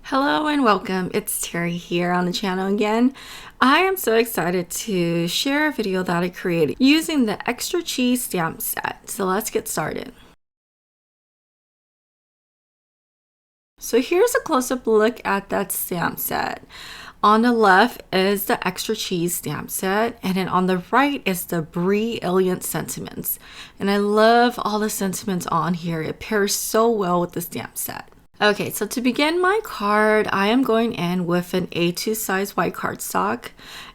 Hello and welcome. It's Terry here on the channel again. I am so excited to share a video that I created using the extra cheese stamp set. So let's get started. So here's a close-up look at that stamp set. On the left is the extra cheese stamp set, and then on the right is the Brilliant sentiments. And I love all the sentiments on here. It pairs so well with the stamp set. Okay, so to begin my card, I am going in with an A2 size white cardstock,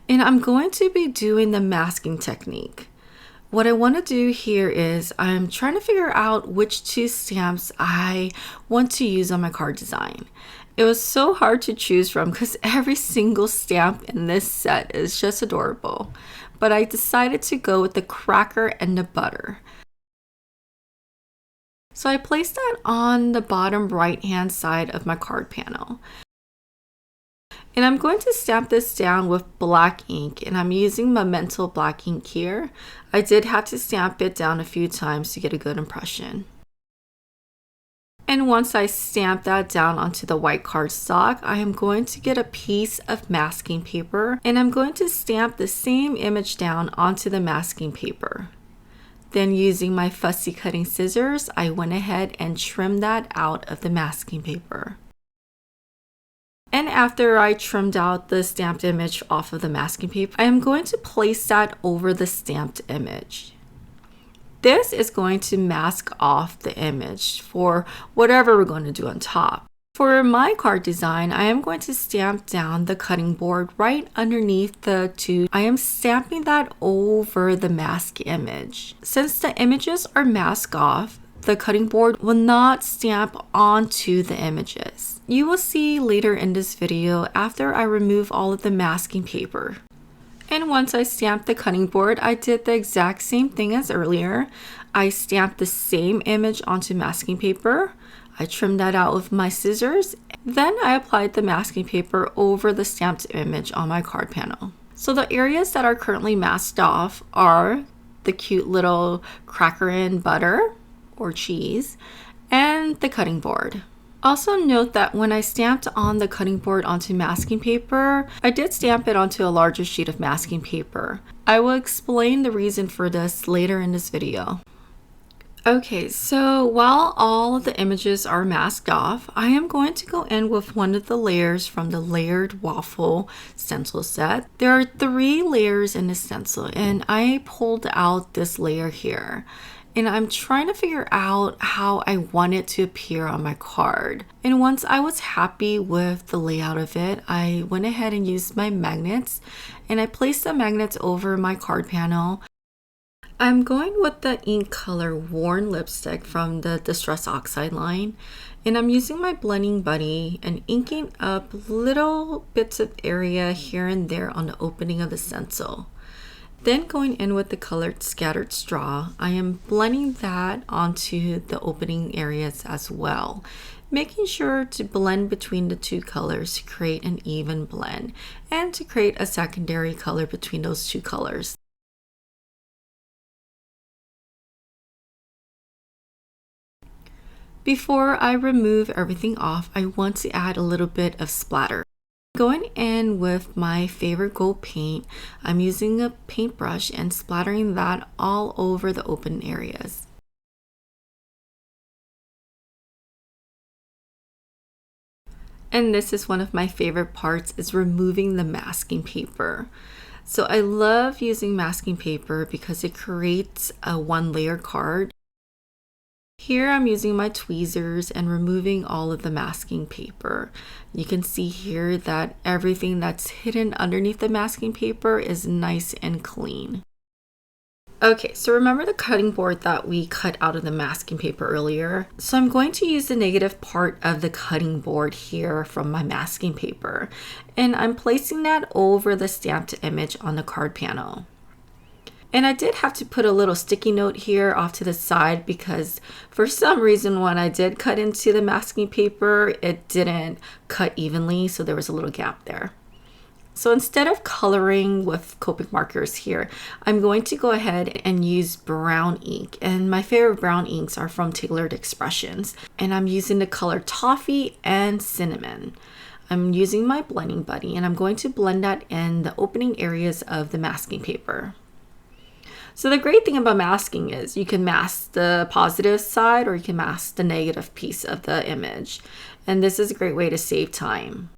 and I'm going to be doing the masking technique. What I want to do here is I'm trying to figure out which two stamps I want to use on my card design. It was so hard to choose from because every single stamp in this set is just adorable, but I decided to go with the cracker and the butter. So I placed that on the bottom right hand side of my card panel. And I'm going to stamp this down with black ink, and I'm using Memento black ink here. I did have to stamp it down a few times to get a good impression. And once I stamp that down onto the white cardstock, I am going to get a piece of masking paper, and I'm going to stamp the same image down onto the masking paper. Then using my fussy cutting scissors, I went ahead and trimmed that out of the masking paper. And after I trimmed out the stamped image off of the masking paper, I am going to place that over the stamped image. This is going to mask off the image for whatever we're going to do on top. For my card design, I am going to stamp down the cutting board right underneath the two. I am stamping that over the mask image. Since the images are masked off, the cutting board will not stamp onto the images. You will see later in this video after I remove all of the masking paper. And once I stamped the cutting board, I did the exact same thing as earlier. I stamped the same image onto masking paper. I trimmed that out with my scissors. Then I applied the masking paper over the stamped image on my card panel. So the areas that are currently masked off are the cute little cracker and butter or cheese and the cutting board. Also note that when I stamped on the cutting board onto masking paper, I did stamp it onto a larger sheet of masking paper. I will explain the reason for this later in this video. Okay, so while all of the images are masked off, I am going to go in with one of the layers from the layered waffle stencil set. There are 3 layers in the stencil, and I pulled out this layer here. And I'm trying to figure out how I want it to appear on my card. And once I was happy with the layout of it, I went ahead and used my magnets, and I placed the magnets over my card panel. I'm going with the ink color Worn Lipstick from the Distress Oxide line, and I'm using my blending buddy and inking up little bits of area here and there on the opening of the stencil. Then going in with the colored Scattered Straw, I am blending that onto the opening areas as well, making sure to blend between the 2 colors to create an even blend and to create a secondary color between those 2 colors. Before I remove everything off, I want to add a little bit of splatter. Going in with my favorite gold paint, I'm using a paintbrush and splattering that all over the open areas. And this is one of my favorite parts, is removing the masking paper. So I love using masking paper because it creates a 1-layer card. Here I'm using my tweezers and removing all of the masking paper. You can see here that everything that's hidden underneath the masking paper is nice and clean. Okay, so remember the cutting board that we cut out of the masking paper earlier? So I'm going to use the negative part of the cutting board here from my masking paper, and I'm placing that over the stamped image on the card panel. And I did have to put a little sticky note here off to the side because for some reason when I did cut into the masking paper, it didn't cut evenly, so there was a little gap there. So instead of coloring with Copic markers here, I'm going to go ahead and use brown ink. And my favorite brown inks are from Tailored Expressions. And I'm using the color Toffee and Cinnamon. I'm using my blending buddy and I'm going to blend that in the opening areas of the masking paper. So the great thing about masking is you can mask the positive side or you can mask the negative piece of the image. And this is a great way to save time.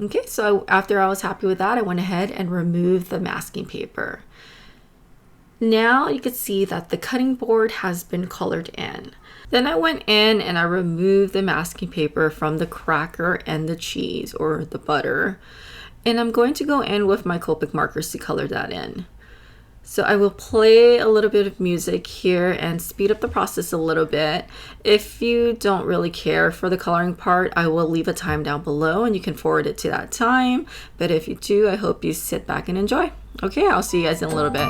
Okay, so after I was happy with that, I went ahead and removed the masking paper. Now you can see that the cutting board has been colored in. Then I went in and I removed the masking paper from the cracker and the cheese or the butter. And I'm going to go in with my Copic markers to color that in. So I will play a little bit of music here and speed up the process a little bit. If you don't really care for the coloring part, I will leave a time down below and you can forward it to that time. But if you do, I hope you sit back and enjoy. Okay, I'll see you guys in a little bit.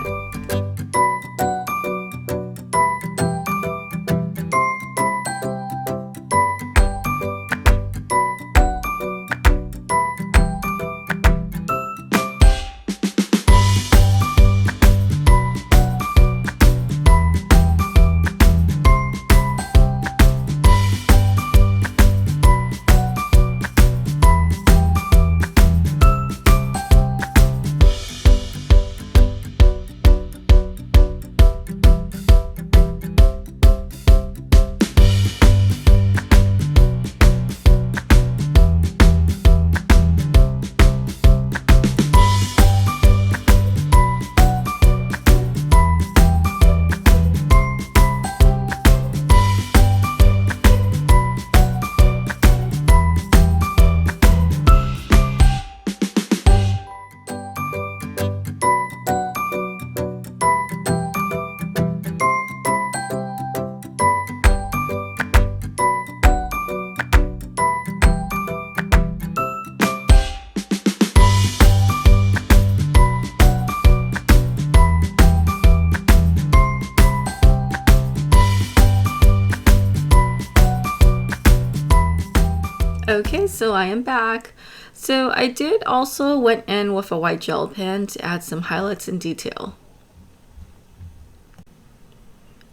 Okay, so I am back. So I did also went in with a white gel pen to add some highlights and detail.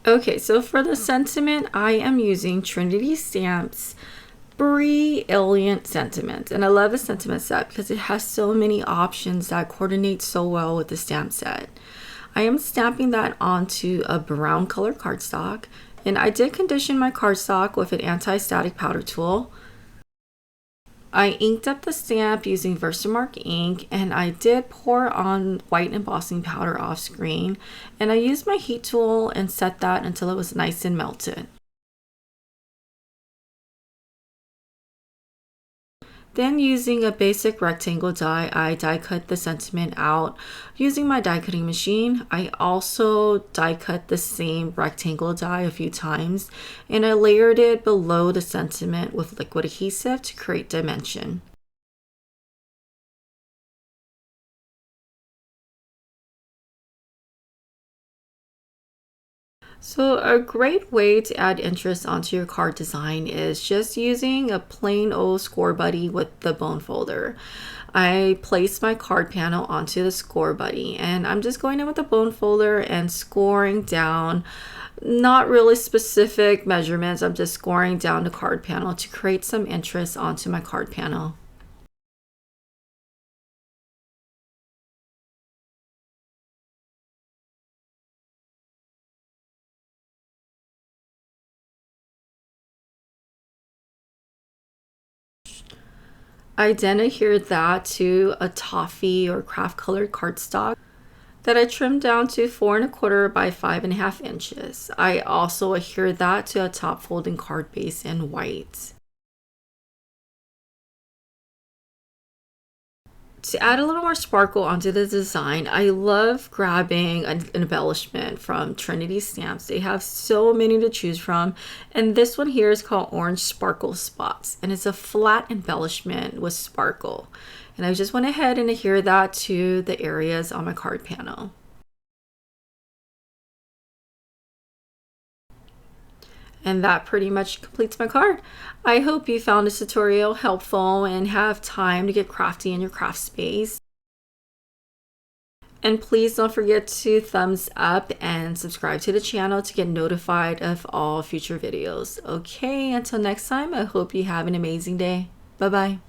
Okay, so for the sentiment, I am using Trinity Stamps Brilliant Sentiment. And I love the sentiment set because it has so many options that coordinate so well with the stamp set. I am stamping that onto a brown color cardstock. And I did condition my cardstock with an anti-static powder tool. I inked up the stamp using Versamark ink and I did pour on white embossing powder off screen, and I used my heat tool and set that until it was nice and melted. Then using a basic rectangle die, I die cut the sentiment out using my die cutting machine. I also die cut the same rectangle die a few times and I layered it below the sentiment with liquid adhesive to create dimension. So a great way to add interest onto your card design is just using a plain old score buddy with the bone folder. I placed my card panel onto the score buddy and I'm just going in with the bone folder and scoring down, not really specific measurements. I'm just scoring down the card panel to create some interest onto my card panel. I then adhered that to a toffee or craft colored cardstock that I trimmed down to 4¼ by 5½ inches. I also adhered that to a top folding card base in white. To add a little more sparkle onto the design, I love grabbing an embellishment from Trinity Stamps. They have so many to choose from, and this one here is called Orange Sparkle Spots, and it's a flat embellishment with sparkle. And I just went ahead and adhered that to the areas on my card panel. And that pretty much completes my card. I hope you found this tutorial helpful and have time to get crafty in your craft space. And please don't forget to thumbs up and subscribe to the channel to get notified of all future videos. Okay, until next time, I hope you have an amazing day. Bye-bye.